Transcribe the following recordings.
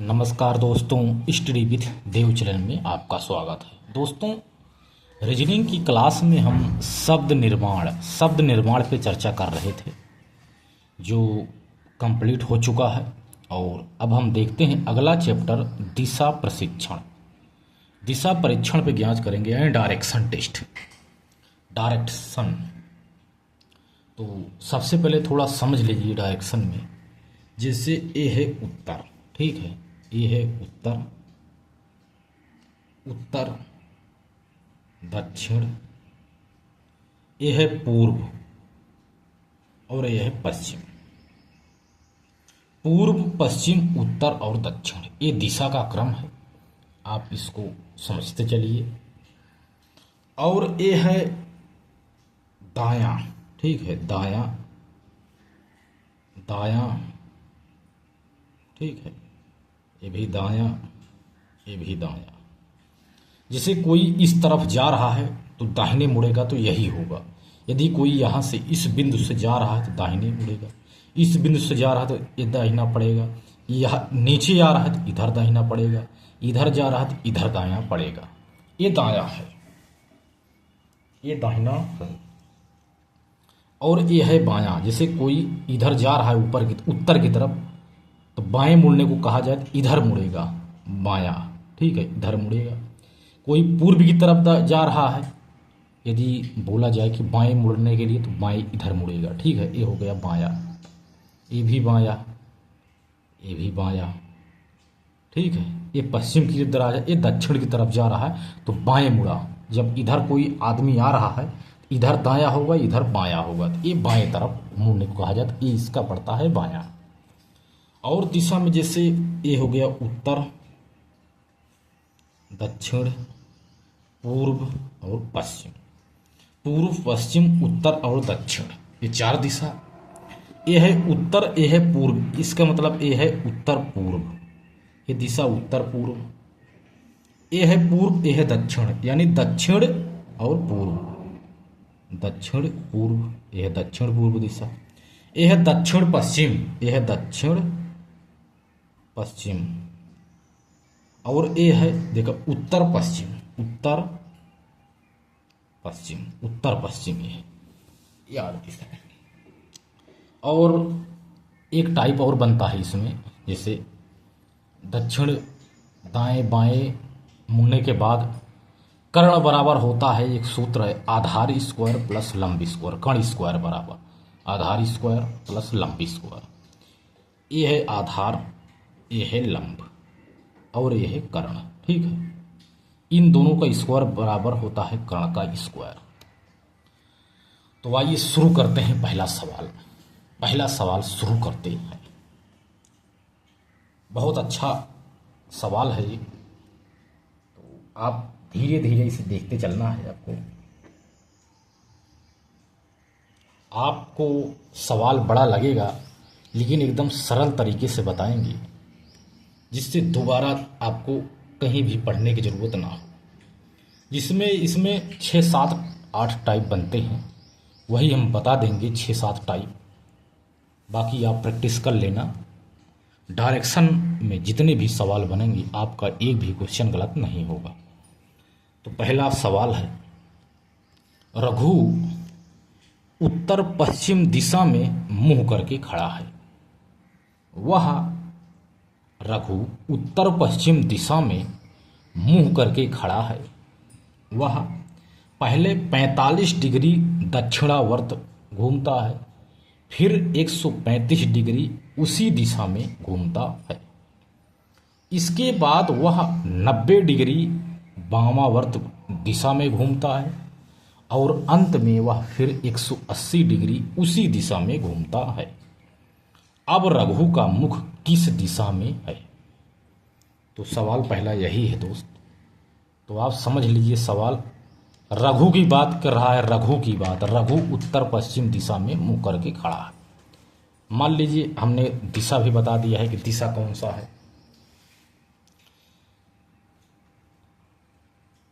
नमस्कार दोस्तों, study with Dev channel में आपका स्वागत है। दोस्तों, रीजनिंग की क्लास में हम शब्द निर्माण पे चर्चा कर रहे थे, जो कंप्लीट हो चुका है। और अब हम देखते हैं अगला चैप्टर, दिशा प्रशिक्षण। दिशा परीक्षण पे ज्ञात करेंगे यानी डायरेक्शन टेस्ट। डायरेक्शन तो सबसे पहले थोड़ा समझ लीजिए डायरेक्शन में। जैसे ए है उत्तर, ठीक है, ये है उत्तर, उत्तर दक्षिण, ये है पूर्व और यह है पश्चिम। पूर्व, पश्चिम, उत्तर और दक्षिण, ये दिशा का क्रम है। आप इसको समझते चलिए। और ये है दायां, ठीक है, दायां, दायां, ठीक है, ये भी दायां, ये भी दायां। जैसे कोई इस तरफ जा रहा है तो दाहिने मुड़ेगा तो यही होगा। यदि कोई यहाँ से इस बिंदु से जा रहा है तो दाहिने मुड़ेगा, इस बिंदु से जा रहा है तो ये दाहिना पड़ेगा, यह नीचे आ रहा है तो इधर दाहिना पड़ेगा, इधर जा रहा है तो इधर दायां पड़ेगा। ये दायां है, ये दाहिना है। और ये है बायां। जैसे कोई इधर जा रहा है ऊपर की उत्तर की तरफ, तो बाएं मुड़ने को कहा जाए तो इधर मुड़ेगा, बायां, ठीक है, इधर मुड़ेगा। कोई पूर्व की तरफ जा रहा है, यदि बोला जाए कि बाएं मुड़ने के लिए तो बाएं इधर मुड़ेगा, ठीक है, ये हो गया बायां। ये भी बायां, ये भी बायां, ठीक है। ये पश्चिम की तरफ, ये दक्षिण की तरफ जा रहा है तो बाएं मुड़ा। जब इधर कोई आदमी आ रहा है, इधर दायां होगा, इधर बायां होगा, तो ये बाएं तरफ मुड़ने को कहा जाता है। ये इसका पड़ता है बायां। और दिशा में जैसे ये हो गया उत्तर, दक्षिण, पूर्व और पश्चिम। पूर्व, पश्चिम, उत्तर और दक्षिण, ये चार दिशा। ये है उत्तर, ये है पूर्व, इसका मतलब ये है उत्तर पूर्व, ये दिशा उत्तर पूर्व। ये है पूर्व, ये है दक्षिण, यानी दक्षिण और पूर्व, दक्षिण पूर्व, ये है दक्षिण पूर्व दिशा। ये है दक्षिण पश्चिम, ये है दक्षिण पश्चिम। और ये है देखो उत्तर पश्चिम, उत्तर पश्चिम, उत्तर पश्चिम, ये याद दिशा है। और एक टाइप और बनता है इसमें, जैसे दक्षिण दाएं बाएं मुड़ने के बाद कर्ण बराबर होता है, एक सूत्र है, आधार स्क्वायर प्लस लंब स्क्वायर, कर्ण स्क्वायर बराबर आधार स्क्वायर प्लस लंब स्क्वायर। ये है आधार, ये है लंब और ये है कर्ण, ठीक है। इन दोनों का स्क्वायर बराबर होता है कर्ण का स्क्वायर। तो आइए शुरू करते हैं पहला सवाल। पहला सवाल शुरू करते हैं। बहुत अच्छा सवाल है ये, तो आप धीरे धीरे इसे देखते चलना है। आपको सवाल बड़ा लगेगा, लेकिन एकदम सरल तरीके से बताएंगे, जिससे दोबारा आपको कहीं भी पढ़ने की ज़रूरत ना हो। जिसमें इसमें 6, 7, 8 टाइप बनते हैं, वही हम बता देंगे 6, 7 टाइप। बाकी आप प्रैक्टिस कर लेना। डायरेक्शन में जितने भी सवाल बनेंगे, आपका एक भी क्वेश्चन गलत नहीं होगा। तो पहला सवाल है, रघु उत्तर पश्चिम दिशा में मुंह करके खड़ा है। वह रघु उत्तर पश्चिम दिशा में मुंह करके खड़ा है। वह पहले 45 डिग्री दक्षिणावर्त घूमता है, फिर 135 डिग्री उसी दिशा में घूमता है। इसके बाद वह 90 डिग्री वामावर्त दिशा में घूमता है और अंत में वह फिर 180 डिग्री उसी दिशा में घूमता है। अब रघु का मुख किस दिशा में है? तो सवाल पहला यही है दोस्त। तो आप समझ लीजिए, सवाल रघु की बात कर रहा है, रघु की बात। रघु उत्तर पश्चिम दिशा में मुंह करके खड़ा है। मान लीजिए हमने दिशा भी बता दिया है कि दिशा कौन सा है,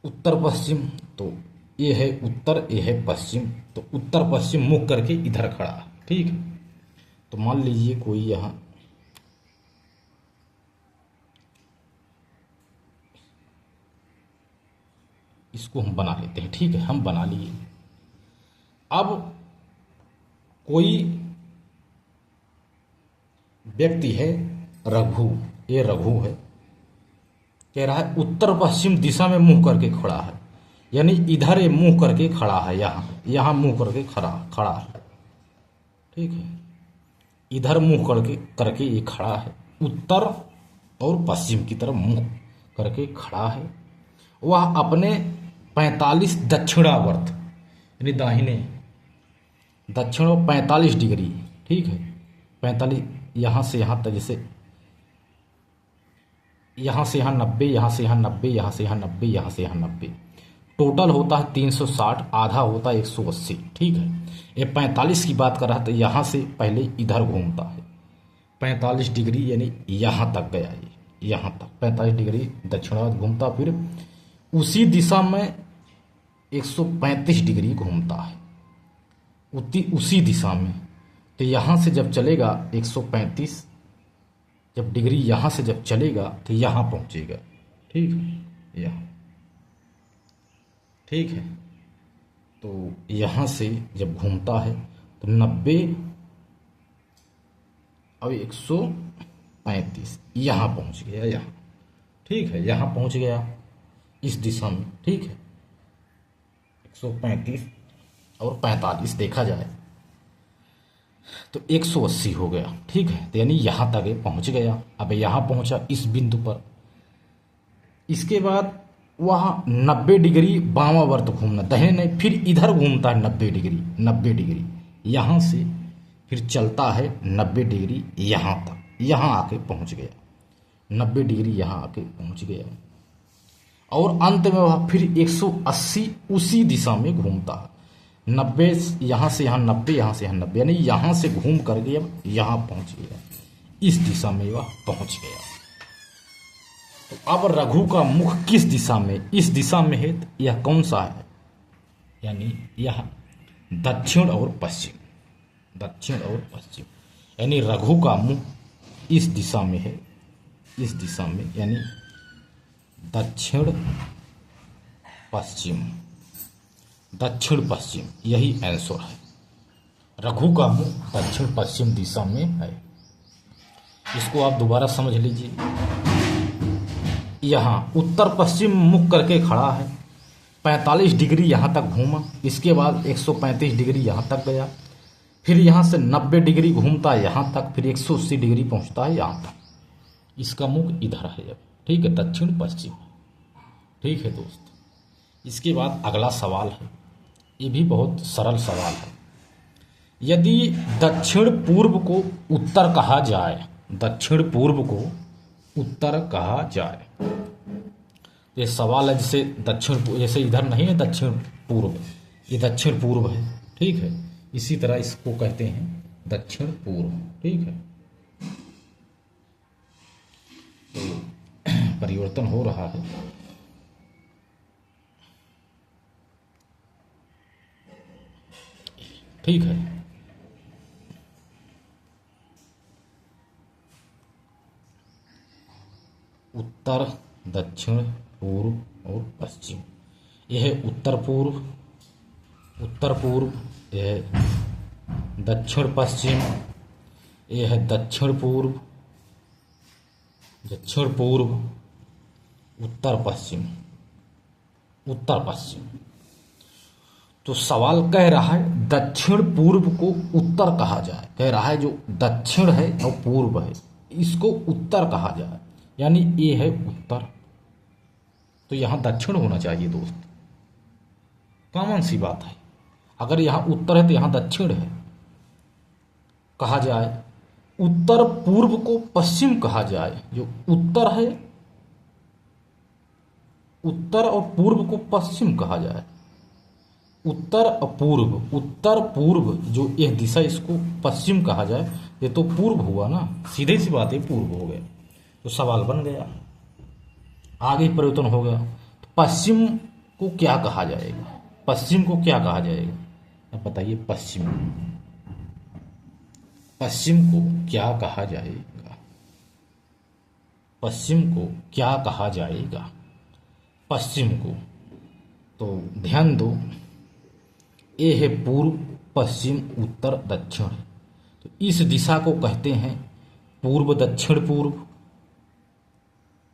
उत्तर पश्चिम। तो ये है उत्तर, ये है पश्चिम, तो उत्तर पश्चिम मुख करके इधर खड़ा है, ठीक है। तो मान लीजिए कोई यहाँ इसको हम बना लेते हैं। ठीक है, हम बना लिए। अब कोई व्यक्ति है रघु, ये रघु है, कह रहा है उत्तर पश्चिम दिशा में मुंह करके खड़ा है, यानी इधर ये मुंह करके खड़ा है, यहाँ मुंह करके खड़ा खड़ा है। ठीक है, इधर मुंह करके ये खड़ा है, उत्तर और पश्चिम की तरफ मुंह करके खड़ा है। वह अपने 45 दक्षिणावर्त यानी दाहिने दक्षिण 45 डिग्री, ठीक है, 45 यहाँ से यहाँ तक, जैसे यहाँ से यहाँ 90, यहाँ से यहाँ 90, यहाँ से यहाँ 90, यहाँ से यहाँ 90, टोटल होता है 360, आधा होता है 180। ठीक है, ये 45 की बात कर रहा है तो यहाँ से पहले इधर घूमता है 45 डिग्री, यानी यहाँ तक गया, ये यहाँ तक 45 डिग्री दक्षिणावर्त घूमता, फिर उसी दिशा में 135 डिग्री घूमता है उसी दिशा में। तो यहाँ से जब चलेगा 135 जब डिग्री यहाँ से जब चलेगा तो यहाँ पहुँचेगा। ठीक है, यहाँ, ठीक है, तो यहाँ से जब घूमता है तो 90 अब 135 यहाँ पहुँच गया, यहाँ। ठीक है, यहाँ पहुँच गया इस दिशा में। ठीक है, 135 और 45 देखा जाए तो 180 हो गया। ठीक है, तो यानी यहाँ तक ये पहुँच गया। अब यहाँ पहुँचा इस बिंदु पर, इसके बाद वहाँ 90 डिग्री वामावर्त घूमना, दाहिने नहीं, फिर इधर घूमता है 90 डिग्री यहाँ से, फिर चलता है 90 डिग्री यहाँ तक, यहाँ आके पहुँच गया 90 डिग्री, यहाँ आके पहुँच गया। और अंत में वह फिर 180 उसी दिशा में घूमता है, 90 यहाँ से यहाँ 90, यहाँ से यहाँ 90, यानी यहाँ से घूम करके अब यहाँ पहुँच गया, इस दिशा में वह पहुँच गया। तो अब रघु का मुख किस दिशा में, इस दिशा में है, तो यह कौन सा है, यानी यह दक्षिण और पश्चिम, दक्षिण और पश्चिम, यानी रघु का मुख इस दिशा में है, इस दिशा में, यानी दक्षिण पश्चिम, दक्षिण पश्चिम, यही आंसर है। रघु का मुख दक्षिण पश्चिम दिशा में है। इसको आप दोबारा समझ लीजिए। यहाँ उत्तर पश्चिम मुख करके खड़ा है, 45 डिग्री यहाँ तक घूमा, इसके बाद 135 डिग्री यहाँ तक गया, फिर यहाँ से 90 डिग्री घूमता है यहाँ तक, फिर 180 डिग्री पहुँचता है यहाँ तक। इसका मुख इधर है अब। ठीक है, दक्षिण पश्चिम। ठीक है दोस्त, इसके बाद अगला सवाल है, ये भी बहुत सरल सवाल है। यदि दक्षिण पूर्व को उत्तर कहा जाए, दक्षिण पूर्व को उत्तर कहा जाए, ये सवाल है, जैसे दक्षिण, जैसे इधर नहीं है दक्षिण पूर्व, ये दक्षिण पूर्व है। ठीक है, इसी तरह इसको कहते हैं दक्षिण पूर्व। ठीक है, तो परिवर्तन हो रहा है। ठीक है, उत्तर, दक्षिण, पूर्व और पश्चिम। यह है उत्तर पूर्व, उत्तर पूर्व, यह है दक्षिण पश्चिम, यह है दक्षिण पूर्व, दक्षिण पूर्व, उत्तर पश्चिम, उत्तर पश्चिम। तो सवाल कह रहा है दक्षिण पूर्व को उत्तर कहा जाए, कह रहा है जो दक्षिण है और पूर्व है इसको उत्तर कहा जाए, यानी ये है उत्तर, तो यहाँ दक्षिण होना चाहिए दोस्त, कॉमन सी बात है। अगर यहाँ उत्तर है तो यहाँ दक्षिण है। कहा जाए उत्तर पूर्व को पश्चिम कहा जाए, जो उत्तर है, उत्तर और पूर्व को पश्चिम कहा जाए, उत्तर और पूर्व, उत्तर पूर्व जो एक दिशा, इसको पश्चिम कहा जाए, ये तो पूर्व हुआ ना, सीधे सी बात है, पूर्व हो गया। तो सवाल बन गया, आगे परिवर्तन हो गया। तो पश्चिम को क्या कहा जाएगा, पश्चिम को क्या कहा जाएगा, अब बताइए। पश्चिम, पश्चिम को क्या कहा जाएगा, पश्चिम को क्या कहा जाएगा, पश्चिम को तो ध्यान दो, ए है पूर्व, पश्चिम, उत्तर, दक्षिण। तो इस दिशा को कहते हैं पूर्व दक्षिण पूर्व,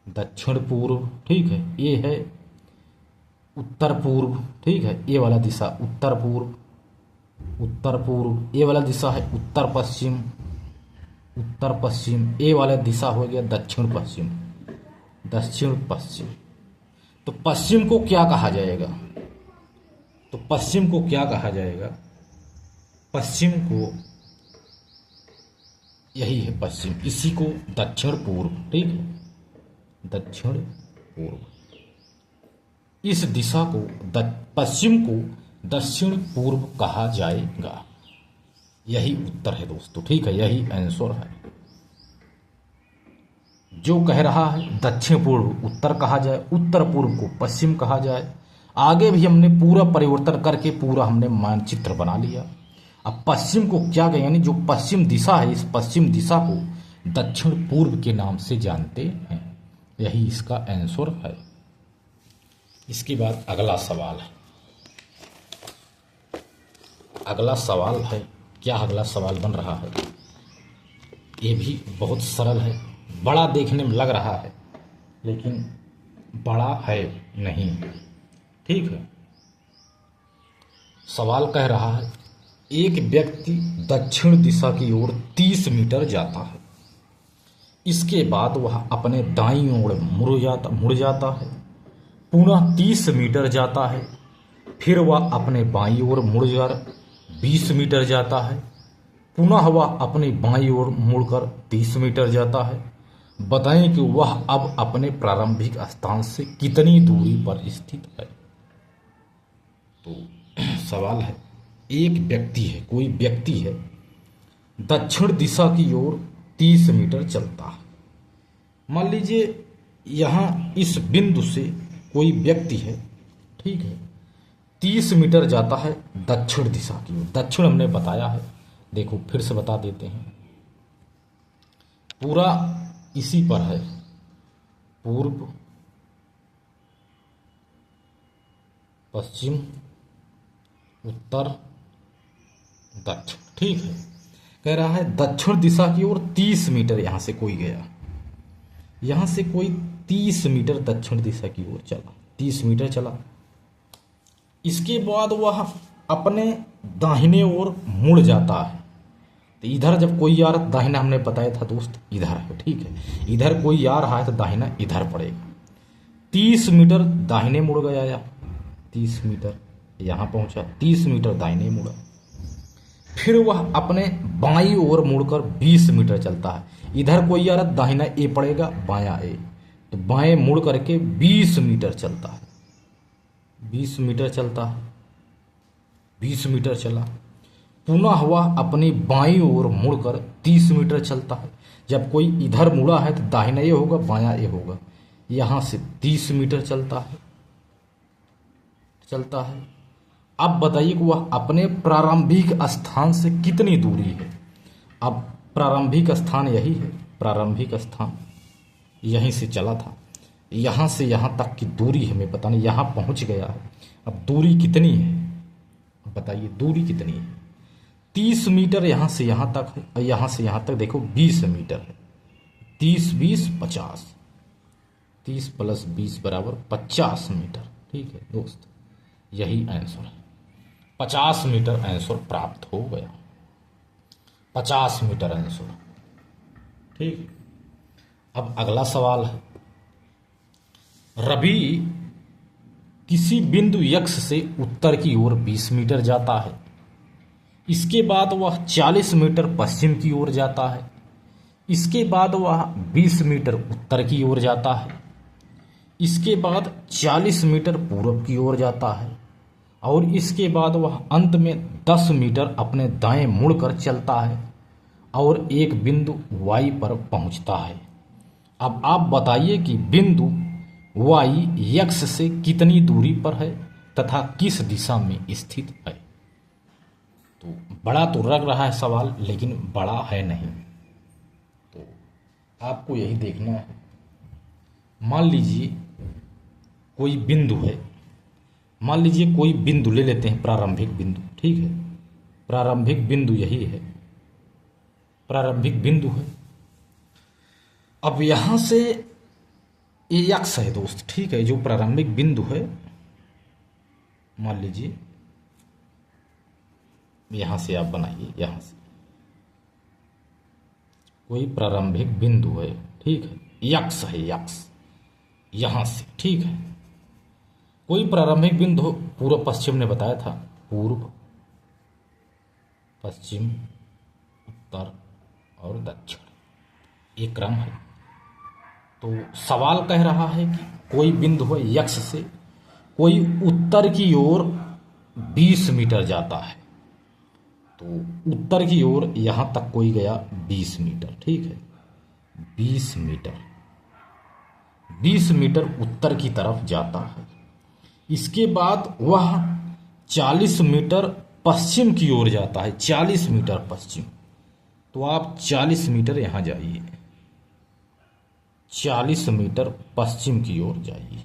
दक्षिण पूर्व, ठीक है। ये है उत्तर पूर्व, ठीक है। ये वाला दिशा उत्तर पूर्व, उत्तर पूर्व। ये वाला दिशा है उत्तर पश्चिम, उत्तर पश्चिम। ये वाला दिशा हो गया दक्षिण पश्चिम, दक्षिण पश्चिम। तो पश्चिम को क्या कहा जाएगा? तो पश्चिम को क्या कहा जाएगा? पश्चिम को, यही है पश्चिम, इसी को दक्षिण पूर्व, ठीक है, दक्षिण पूर्व। इस दिशा को पश्चिम को दक्षिण पूर्व कहा जाएगा। यही उत्तर है दोस्तों, ठीक है, यही आंसर है। जो कह रहा है दक्षिण पूर्व उत्तर कहा जाए, उत्तर पूर्व को पश्चिम कहा जाए। आगे भी हमने पूरा परिवर्तन करके पूरा हमने मानचित्र बना लिया। अब पश्चिम को क्या कहें, यानी जो पश्चिम दिशा है, इस पश्चिम दिशा को दक्षिण पूर्व के नाम से जानते हैं। यही इसका आंसर है। इसके बाद अगला सवाल है, अगला सवाल है, क्या अगला सवाल बन रहा है? ये भी बहुत सरल है, बड़ा देखने में लग रहा है लेकिन बड़ा है नहीं, ठीक है। सवाल कह रहा है एक व्यक्ति दक्षिण दिशा की ओर 30 मीटर जाता है, इसके बाद वह अपने दाईं ओर मुड़ जाता है, पुनः 30 मीटर जाता है, फिर वह अपने बाईं ओर मुड़कर 20 मीटर जाता है, पुनः वह अपनी बाईं ओर मुड़कर 30 मीटर जाता है। बताएं कि वह अब अपने प्रारंभिक स्थान से कितनी दूरी पर स्थित है। तो सवाल है, एक व्यक्ति है, कोई व्यक्ति है, दक्षिण दिशा की ओर 30 मीटर चलता है। मान लीजिए यहाँ इस बिंदु से कोई व्यक्ति है, ठीक है, 30 मीटर जाता है दक्षिण दिशा की ओर। दक्षिण हमने बताया है, देखो फिर से बता देते हैं, पूरा इसी पर है, पूर्व, पश्चिम, उत्तर, दक्षिण, ठीक है। कह रहा है दक्षिण दिशा की ओर 30 मीटर यहां से कोई गया, यहां से कोई 30 मीटर दक्षिण दिशा की ओर चला, 30 मीटर चला। इसके बाद वह अपने दाहिने ओर मुड़ जाता है। तो इधर जब कोई आ रहा, दाहिना हमने बताया था दोस्त इधर है, ठीक है, इधर कोई आ रहा है तो दाहिना इधर पड़ेगा। 30 मीटर दाहिने मुड़ गया, या 30 मीटर यहां पहुंचा, 30 मीटर दाहिने मुड़ा, फिर वह अपने बाईं ओर मुड़कर 20 मीटर चलता है। इधर कोई आ रहा, दाहिना ए पड़ेगा, बायां ए, तो बाएं मुड़ करके 20 मीटर चलता है, 20 मीटर चलता है, 20 मीटर चला, पुनः वह अपनी बाईं ओर मुड़कर 30 मीटर चलता है। जब कोई इधर मुड़ा है तो दाहिना ये होगा, बायां ये होगा, यहां से 30 मीटर चलता है। अब बताइए कि वह अपने प्रारंभिक स्थान से कितनी दूरी है। अब प्रारंभिक स्थान यही है, प्रारंभिक स्थान यहीं से चला था, यहां से यहां तक की दूरी हमें पता नहीं, यहां पहुंच गया है। अब दूरी कितनी है, बताइए दूरी कितनी है? 30 मीटर यहां से यहां तक है, और यहां से यहां तक देखो 20 मीटर है, 30 20 50, 30 + 20 = 50 मीटर, ठीक है दोस्त, यही आंसर है। 50 मीटर आंसर प्राप्त हो गया, 50 मीटर आंसर, ठीक। अब अगला सवाल है, रवि किसी बिंदु x से उत्तर की ओर 20 मीटर जाता है, इसके बाद वह 40 मीटर पश्चिम की ओर जाता है, इसके बाद वह 20 मीटर उत्तर की ओर जाता है, इसके बाद 40 मीटर पूर्व की ओर जाता है, और इसके बाद वह अंत में 10 मीटर अपने दाएं मुड़कर चलता है और एक बिंदु y पर पहुंचता है। अब आप बताइए कि बिंदु y x से कितनी दूरी पर है तथा किस दिशा में स्थित है। तो बड़ा तो लग रहा है सवाल, लेकिन बड़ा है नहीं। तो आपको यही देखना है। मान लीजिए कोई बिंदु है, मान लीजिए कोई बिंदु ले लेते हैं, प्रारंभिक बिंदु, ठीक है। प्रारंभिक बिंदु यही है, प्रारंभिक बिंदु है। अब यहां से ये यक्स है दोस्त, ठीक है। जो प्रारंभिक बिंदु है, मान लीजिए यहां से आप बनाइए, यहां से कोई प्रारंभिक बिंदु है, ठीक है। यक्स है, यक्स, यहां से, ठीक है। कोई प्रारंभिक बिंदु हो, पूर्व पश्चिम ने बताया था, पूर्व पश्चिम उत्तर और दक्षिण, ये क्रम है। तो सवाल कह रहा है कि कोई बिंदु है यक्स से, कोई उत्तर की ओर 20 मीटर जाता है। तो उत्तर की ओर यहां तक कोई गया 20 मीटर, ठीक है। 20 मीटर, 20 मीटर उत्तर की तरफ जाता है। इसके बाद वह 40 मीटर पश्चिम की ओर जाता है, 40 मीटर पश्चिम। तो आप 40 मीटर यहां जाइए, 40 मीटर पश्चिम की ओर जाइए।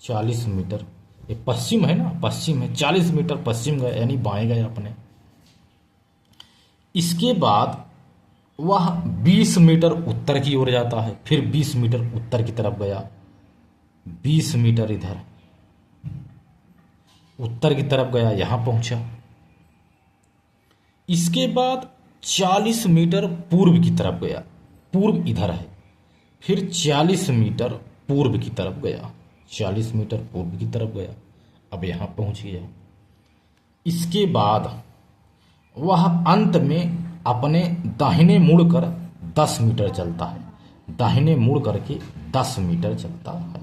40 मीटर, ये पश्चिम है ना, पश्चिम है, 40 मीटर पश्चिम गए, यानी बाएं गए अपने। इसके बाद वह 20 मीटर उत्तर की ओर जाता है, फिर 20 मीटर उत्तर की तरफ गया, 20 मीटर इधर उत्तर की तरफ गया, यहां पहुंचा। इसके बाद 40 मीटर पूर्व की तरफ गया, पूर्व इधर है, फिर 40 मीटर पूर्व की तरफ गया, 40 मीटर पूर्व की तरफ गया, अब यहां पहुंच गया। इसके बाद वह अंत में अपने दाहिने मुड़कर 10 मीटर चलता है, दाहिने मुड़ करके 10 मीटर चलता है,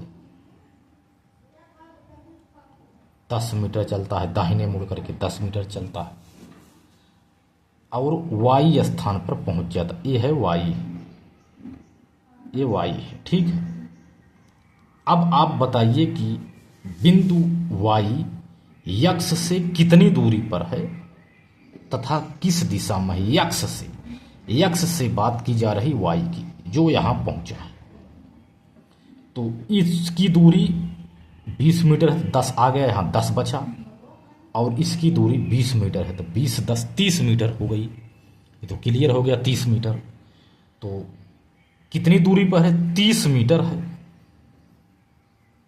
10 मीटर चलता है, दाहिने मुड़ करके 10 मीटर चलता है और वाई स्थान पर पहुंच जाता। ये है वाई, ये वाई है, ठीक है। अब आप बताइए कि बिंदु वाई यक्स से कितनी दूरी पर है तथा किस दिशा में है। यक्स से बात की जा रही वाई की, जो यहां पहुंचा है। तो इसकी दूरी 20 मीटर है, 10 आ गया, यहां 10 बचा, और इसकी दूरी 20 मीटर है, तो 20 10 30 मीटर हो गई। ये तो क्लियर हो गया, 30 मीटर। तो कितनी दूरी पर है, 30 मीटर है,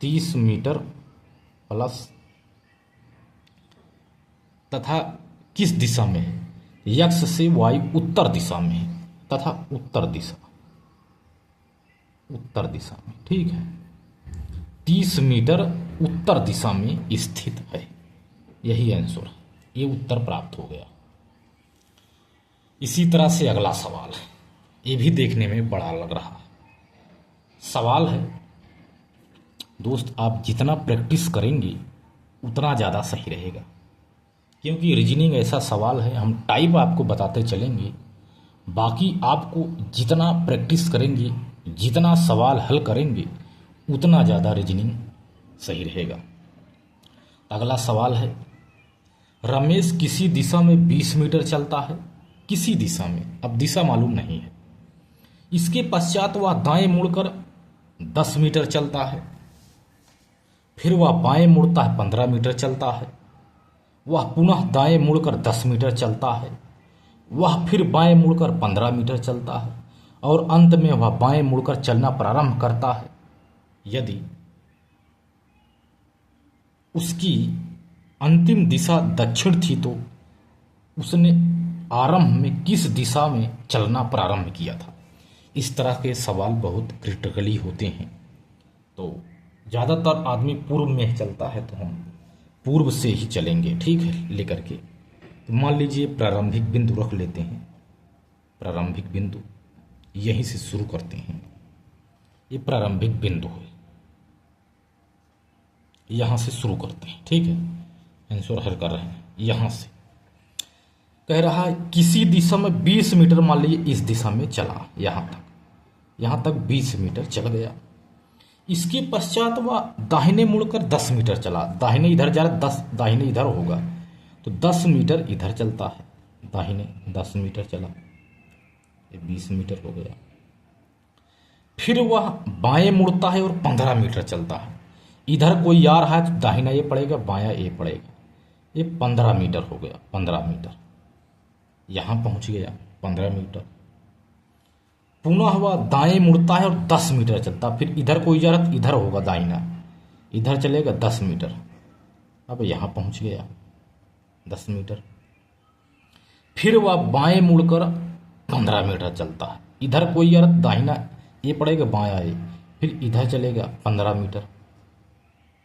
30 मीटर प्लस, तथा किस दिशा में है, यक्स से वाई उत्तर दिशा में है, तथा उत्तर दिशा में, ठीक है। 30 मीटर उत्तर दिशा में स्थित है, यही आंसर है, ये उत्तर प्राप्त हो गया। इसी तरह से अगला सवाल है, ये भी देखने में बड़ा लग रहा है। सवाल है दोस्त, आप जितना प्रैक्टिस करेंगे उतना ज़्यादा सही रहेगा, क्योंकि रीजनिंग ऐसा सवाल है, हम टाइप आपको बताते चलेंगे, बाकी आपको जितना प्रैक्टिस करेंगे, जितना सवाल हल करेंगे, उतना ज़्यादा रीजनिंग सही रहेगा। अगला सवाल है, रमेश किसी दिशा में 20 मीटर चलता है, किसी दिशा में, अब दिशा मालूम नहीं है। इसके पश्चात वह दाएं मुड़कर 10 मीटर चलता है, फिर वह बाएं मुड़ता है, 15 मीटर चलता है, वह पुनः दाएं मुड़कर 10 मीटर चलता है, वह फिर बाएं मुड़कर 15 मीटर चलता है, और अंत में वह बाएं मुड़कर चलना प्रारंभ करता है। यदि उसकी अंतिम दिशा दक्षिण थी तो उसने आरंभ में किस दिशा में चलना प्रारंभ किया था। इस तरह के सवाल बहुत क्रिटिकली होते हैं। तो ज़्यादातर आदमी पूर्व में चलता है, तो हम पूर्व से ही चलेंगे, ठीक है, लेकर के। तो मान लीजिए प्रारंभिक बिंदु रख लेते हैं, प्रारंभिक बिंदु यहीं से शुरू करते हैं। ये प्रारंभिक बिंदु है, यहां से शुरू करते हैं, ठीक है। आंसर हल कर रहे हैं, यहां से कह रहा है किसी दिशा में 20 मीटर, मान लीजिए इस दिशा में चला, यहां तक 20 मीटर चल गया। इसके पश्चात वह दाहिने मुड़कर 10 मीटर चला, दाहिने इधर जा रहा, 10 दाहिने इधर होगा, तो 10 मीटर इधर चलता है, दाहिने 10 मीटर चला, ये 20 मीटर हो गया। फिर वह बाएं मुड़ता है और 15 मीटर चलता है, इधर कोई आ रहा है तो दाहिना ए पड़ेगा, बायां ए पड़ेगा। ये 15 मीटर हो गया, 15 मीटर यहां पहुंच गया, 15 मीटर। पुनः हुआ दाएं मुड़ता है और 10 मीटर चलता, फिर इधर कोई जा रहा तो इधर होगा दाहिना, इधर चलेगा 10 मीटर। अब यहां पहुंच गया 10 मीटर। फिर वह बाएं मुड़कर 15 मीटर चलता है, इधर कोई आ रहा तो दाहिना ये पड़ेगा, बायां ये, फिर इधर चलेगा 15 मीटर,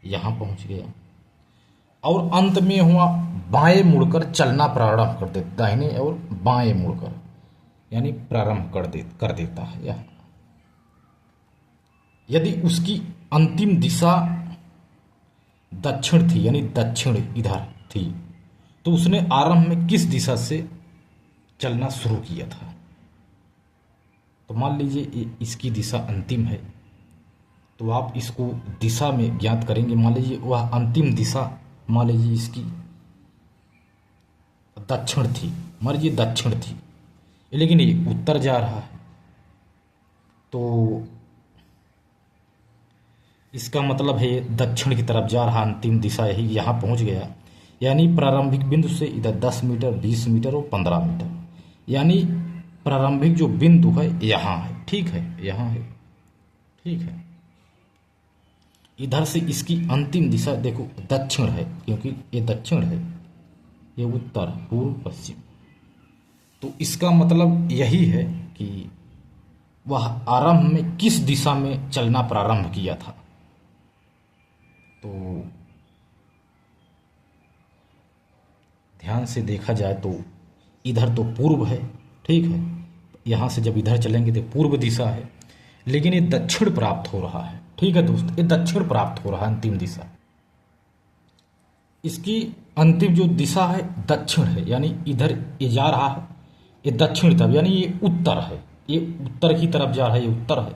यहां पहुंच गया। और अंत में हुआ बाएं मुड़कर चलना प्रारंभ कर देता, दाहिने और बाएं मुड़कर यानी प्रारंभ कर देता है। यह यदि उसकी अंतिम दिशा दक्षिण थी, यानी दक्षिण इधर थी, तो उसने आरंभ में किस दिशा से चलना शुरू किया था? तो मान लीजिए इसकी दिशा अंतिम है, तो आप इसको दिशा में ज्ञात करेंगे। मान लीजिए वह अंतिम दिशा, मान लीजिए इसकी दक्षिण थी, मान लीजिए दक्षिण थी, लेकिन ये उत्तर जा रहा है, तो इसका मतलब है ये दक्षिण की तरफ जा रहा, अंतिम दिशा यही, यहाँ पहुँच गया। यानी प्रारंभिक बिंदु से इधर 10 मीटर, 20 मीटर और 15 मीटर, यानी प्रारंभिक जो बिंदु है यहाँ है, ठीक है, यहाँ है, ठीक है। इधर से इसकी अंतिम दिशा देखो दक्षिण है, क्योंकि ये दक्षिण है, ये उत्तर, पूर्व, पश्चिम। तो इसका मतलब यही है कि वह आरंभ में किस दिशा में चलना प्रारंभ किया था। तो ध्यान से देखा जाए तो इधर तो पूर्व है, ठीक है, यहाँ से जब इधर चलेंगे तो पूर्व दिशा है, लेकिन ये दक्षिण प्राप्त हो रहा है, ठीक है दोस्त, ये दक्षिण प्राप्त हो रहा है अंतिम दिशा। इसकी अंतिम जो दिशा है दक्षिण है, यानी इधर ये जा रहा है, ये दक्षिण तरफ, यानी ये उत्तर है, ये उत्तर की तरफ जा रहा है, ये उत्तर है।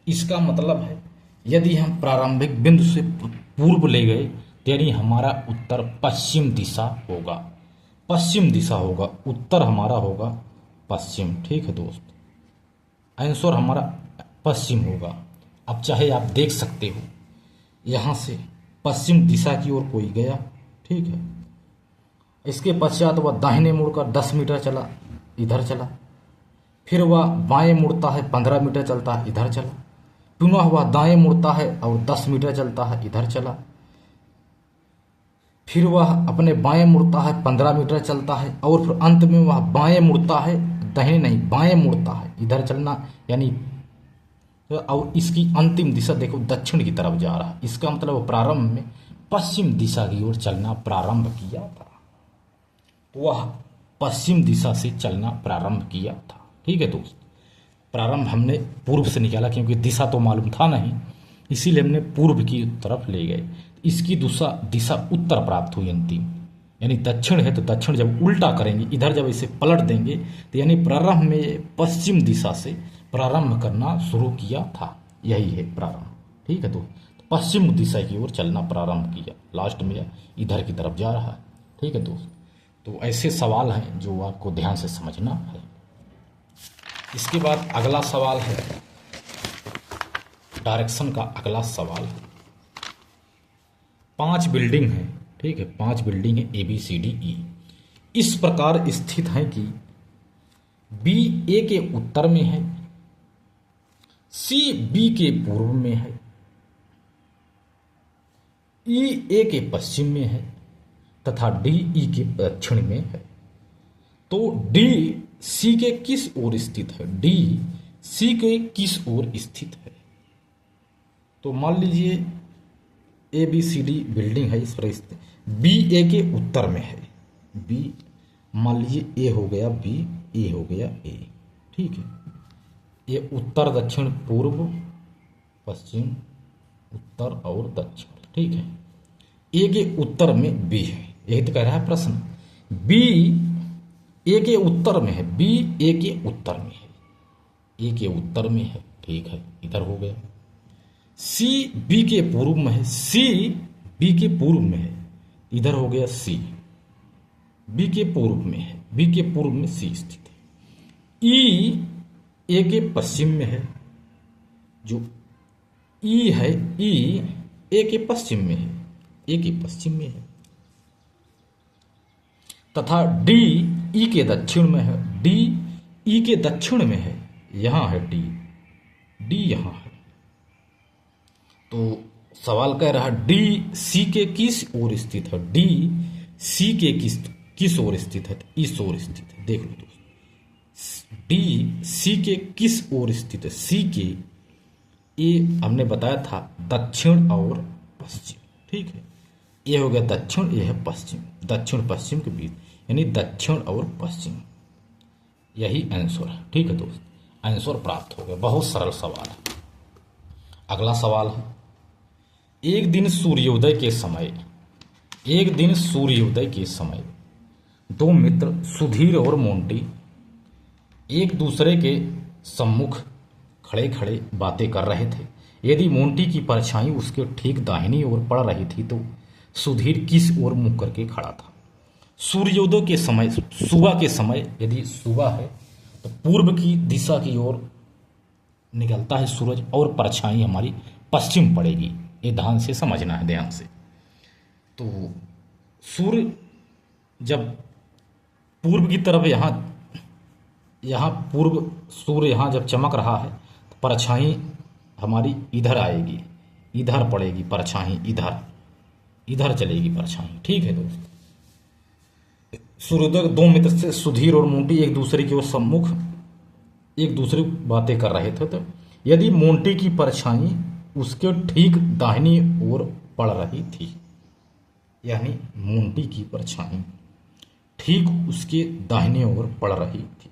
इसका मतलब है यदि हम प्रारंभिक बिंदु से पूर्व ले गए तो यानी हमारा उत्तर पश्चिम दिशा होगा, पश्चिम दिशा होगा, उत्तर हमारा होगा पश्चिम, ठीक है दोस्त, आंसर हमारा पश्चिम होगा। अब चाहे आप देख सकते हो यहाँ से पश्चिम दिशा की ओर कोई गया, ठीक है, इसके पश्चात वह दाहिने मुड़कर 10 मीटर चला, इधर चला, फिर वह बाएं मुड़ता है 15 मीटर चलता है, इधर चला, पुनः वह दाएं मुड़ता है और 10 मीटर चलता है, इधर चला, फिर वह अपने बाएं मुड़ता है 15 मीटर चलता है, और फिर अंत में वह बाएं मुड़ता है, दाहिने नहीं बाएं मुड़ता है, इधर चलना, यानी और इसकी अंतिम दिशा देखो दक्षिण की तरफ जा रहा है। इसका मतलब वो प्रारंभ में पश्चिम दिशा की ओर चलना प्रारंभ किया था, तो वह पश्चिम दिशा से चलना प्रारंभ किया था, ठीक है दोस्त। प्रारंभ हमने पूर्व से निकाला क्योंकि दिशा तो मालूम था नहीं, इसीलिए हमने पूर्व की तरफ ले गए। इसकी दिशा उत्तर प्राप्त हुई अंतिम, यानी दक्षिण है तो दक्षिण जब उल्टा करेंगे, इधर जब इसे पलट देंगे तो यानी प्रारंभ में पश्चिम दिशा से प्रारंभ करना शुरू किया था, यही है प्रारंभ, ठीक है। तो पश्चिम दिशा की ओर चलना प्रारंभ किया, लास्ट में इधर की तरफ जा रहा है, ठीक है दोस्त। तो ऐसे सवाल हैं जो आपको ध्यान से समझना है। इसके बाद अगला सवाल है डायरेक्शन का, अगला सवाल है 5 बिल्डिंग है, ठीक है, 5 बिल्डिंग है ABCDE, इस प्रकार स्थित है कि B A के उत्तर में है, C B के पूर्व में है, E A के पश्चिम में है तथा D E के दक्षिण में है। तो D C के किस ओर स्थित है? D C के किस ओर स्थित है? तो मान लीजिए ABCD बिल्डिंग है, इस पर स्थित, B A के उत्तर में है, B मान लीजिए A हो गया B, A हो गया A, ठीक है। ये उत्तर दक्षिण पूर्व पश्चिम उत्तर और दक्षिण, ठीक है। A के उत्तर में B है, यही तो कह रहा है प्रश्न। B A के उत्तर में है, B A के उत्तर में है, A के उत्तर में है, ठीक है, इधर हो गया। C B के पूर्व में है, C B के पूर्व में है, इधर हो गया C B के पूर्व में है, B के पूर्व में C स्थित है। E A के पश्चिम में है, जो E है, E एक ये पश्चिम में है, एक ये पश्चिम में है, तथा डी ई के दक्षिण में है, डी ई के दक्षिण में है, यहां है डी, डी यहां है। तो सवाल कह रहा है डी सी के किस ओर स्थित है, डी सी के किस ओर स्थित है, इस ओर स्थित है। देख लो दोस्तों, डी सी के किस ओर स्थित है, सी के, ये हमने बताया था दक्षिण और पश्चिम, ठीक है। ये हो गया दक्षिण, ये है पश्चिम, दक्षिण पश्चिम के बीच, यानी दक्षिण और पश्चिम, यही आंसर है, ठीक है दोस्त। आंसर प्राप्त हो गया, बहुत सरल सवाल है। अगला सवाल है, एक दिन सूर्योदय के समय, एक दिन सूर्योदय के समय दो मित्र सुधीर और मोंटी एक दूसरे के सम्मुख खड़े खड़े बातें कर रहे थे। यदि मोंटी की परछाई उसके ठीक दाहिनी ओर पड़ रही थी तो सुधीर किस ओर मुंह करके खड़ा था। सूर्योदय के समय, सुबह के समय, यदि सुबह है तो पूर्व की दिशा की ओर निकलता है सूरज और परछाई हमारी पश्चिम पड़ेगी, ये ध्यान से समझना है, ध्यान से। तो सूर्य जब पूर्व की तरफ यहाँ पूर्व सूर्य यहाँ जब चमक रहा है तो परछाई हमारी इधर आएगी, इधर पड़ेगी परछाई, इधर चलेगी परछाई, ठीक है दोस्त। सूर्योदय दो मित्र से सुधीर और मोंटी एक दूसरे की ओर सम्मुख एक दूसरे बातें कर रहे थे। तो यदि मोंटी की परछाई उसके ठीक दाहिनी ओर पड़ रही थी, यानी मोंटी की परछाई ठीक उसके दाहिने ओर पड़ रही थी,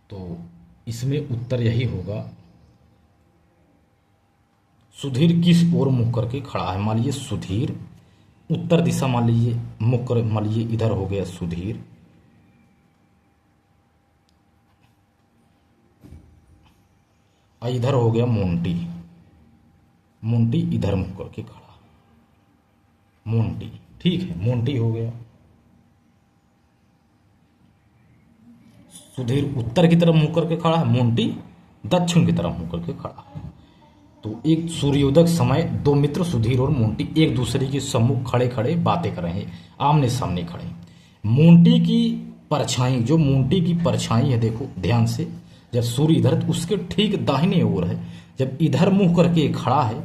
तो इसमें उत्तर यही होगा, सुधीर किस ओर मुंह करके खड़ा है। मान लीजिए सुधीर उत्तर दिशा, मान लीजिए मुख कर, मान लीजिए इधर हो गया सुधीर, और इधर हो गया मोंटी, मोंटी इधर मुंह करके खड़ा, मोंटी, ठीक है, मोंटी हो गया। सुधीर उत्तर की तरफ मुंह करके खड़ा है, मोंटी दक्षिण की तरफ मुंह करके खड़ा है। तो एक सूर्योदय समय दो मित्र सुधीर और मोंटी एक दूसरे के सम्मुख खड़े खड़े बातें कर रहे हैं, आमने सामने खड़े। मोंटी की परछाई, जो मोंटी की परछाई है, देखो ध्यान से, जब सूर्य इधर तो उसके ठीक दाहिने ओर है, जब इधर मुंह करके खड़ा है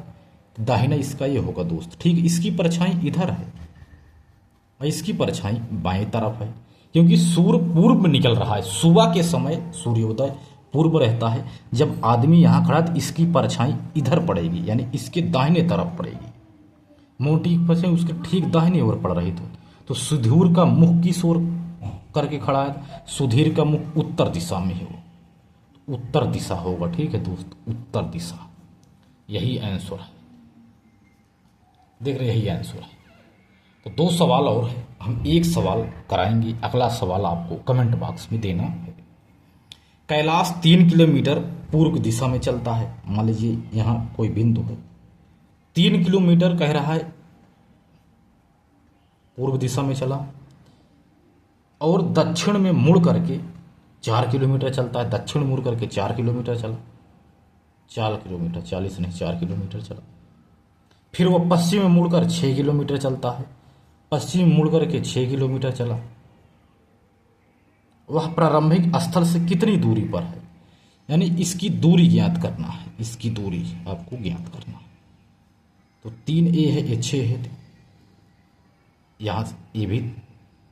तो दाहिना इसका ये होगा दोस्त, ठीक। इसकी परछाई इधर है और इसकी परछाई बाएं तरफ है, क्योंकि सूर्य पूर्व निकल रहा है। सुबह के समय सूर्योदय पूर्व रहता है, जब आदमी यहाँ खड़ा तो इसकी परछाई इधर पड़ेगी, यानी इसके दाहिने तरफ पड़ेगी। मोंटी की परछाई उसके ठीक दाहिने ओर पड़ रही तो सुधीर का मुख किस ओर करके खड़ा है, सुधीर का मुख उत्तर दिशा में है, उत्तर दिशा होगा, ठीक है दोस्त, उत्तर दिशा, यही आंसर है। देख रहे, यही आंसर है। तो दो सवाल और है, हम एक सवाल कराएंगे, अगला सवाल आपको कमेंट बॉक्स में देना है। कैलाश 3 किलोमीटर पूर्व दिशा में चलता है। मान लीजिए यहाँ कोई बिंदु है, 3 किलोमीटर कह रहा है पूर्व दिशा में चला, और दक्षिण में मुड़ करके 4 किलोमीटर चलता है, दक्षिण मुड़ करके 4 किलोमीटर चला, 4 किलोमीटर, 40 नहीं 4 किलोमीटर चला। फिर वह पश्चिम में मुड़कर 6 किलोमीटर चलता है, पश्चिम मुड़ करके 6 किलोमीटर चला। वह प्रारंभिक स्थल से कितनी दूरी पर है, यानी इसकी दूरी ज्ञात करना है, इसकी दूरी आपको ज्ञात करना है। तो 3a है, ये 6 है, यहाँ ये भी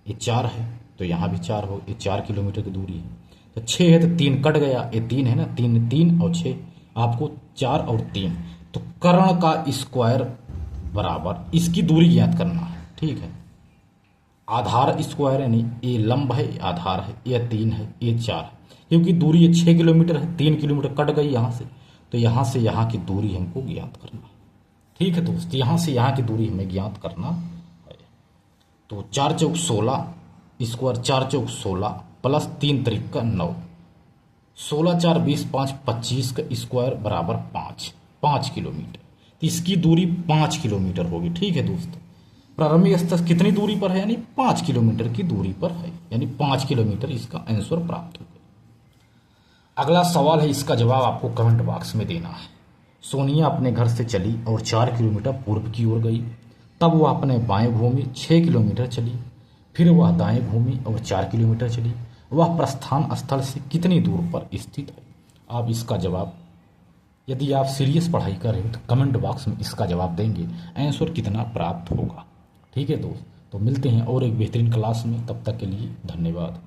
ये 4 है, तो यहाँ भी 4 हो, ये 4 किलोमीटर की दूरी है। तो 6 है तो 3 कट गया, ये 3 है ना, 3 और 6, आपको 4 और 3, तो कर्ण का स्क्वायर बराबर इसकी दूरी ज्ञात करना है, ठीक है। आधार स्क्वायर यानी ये लंब है, आधार है, ये 3 है, ये 4 है, क्योंकि दूरी ये 6 किलोमीटर है, 3 किलोमीटर कट गई यहाँ से, तो यहाँ से यहाँ की दूरी हमको ज्ञात करना है, ठीक है दोस्त। यहाँ से यहाँ की दूरी हमें ज्ञात करना है। तो 4 चौक 16 स्क्वायर, 4 चौक 16 प्लस 3 त्रिक 9, 16 4 20 5 25 का स्क्वायर बराबर 5 किलोमीटर। तो इसकी दूरी 5 किलोमीटर होगी, ठीक है दोस्तों। प्रारंभिक स्थल कितनी दूरी पर है, यानी 5 किलोमीटर की दूरी पर है, यानी 5 किलोमीटर इसका आंसर प्राप्त हो गया। अगला सवाल है, इसका जवाब आपको कमेंट बॉक्स में देना है। सोनिया अपने घर से चली और 4 किलोमीटर पूर्व की ओर गई। तब वह अपने बाएं घूमी, 6 किलोमीटर चली। फिर वह दाएं घूमी और 4 किलोमीटर चली। वह प्रस्थान स्थल से कितनी दूर पर स्थित है? आप इसका जवाब, यदि आप सीरियस पढ़ाई कर रहे हो तो कमेंट बॉक्स में इसका जवाब देंगे, आंसर कितना प्राप्त होगा। ठीक है दोस्त, तो मिलते हैं और एक बेहतरीन क्लास में, तब तक के लिए धन्यवाद।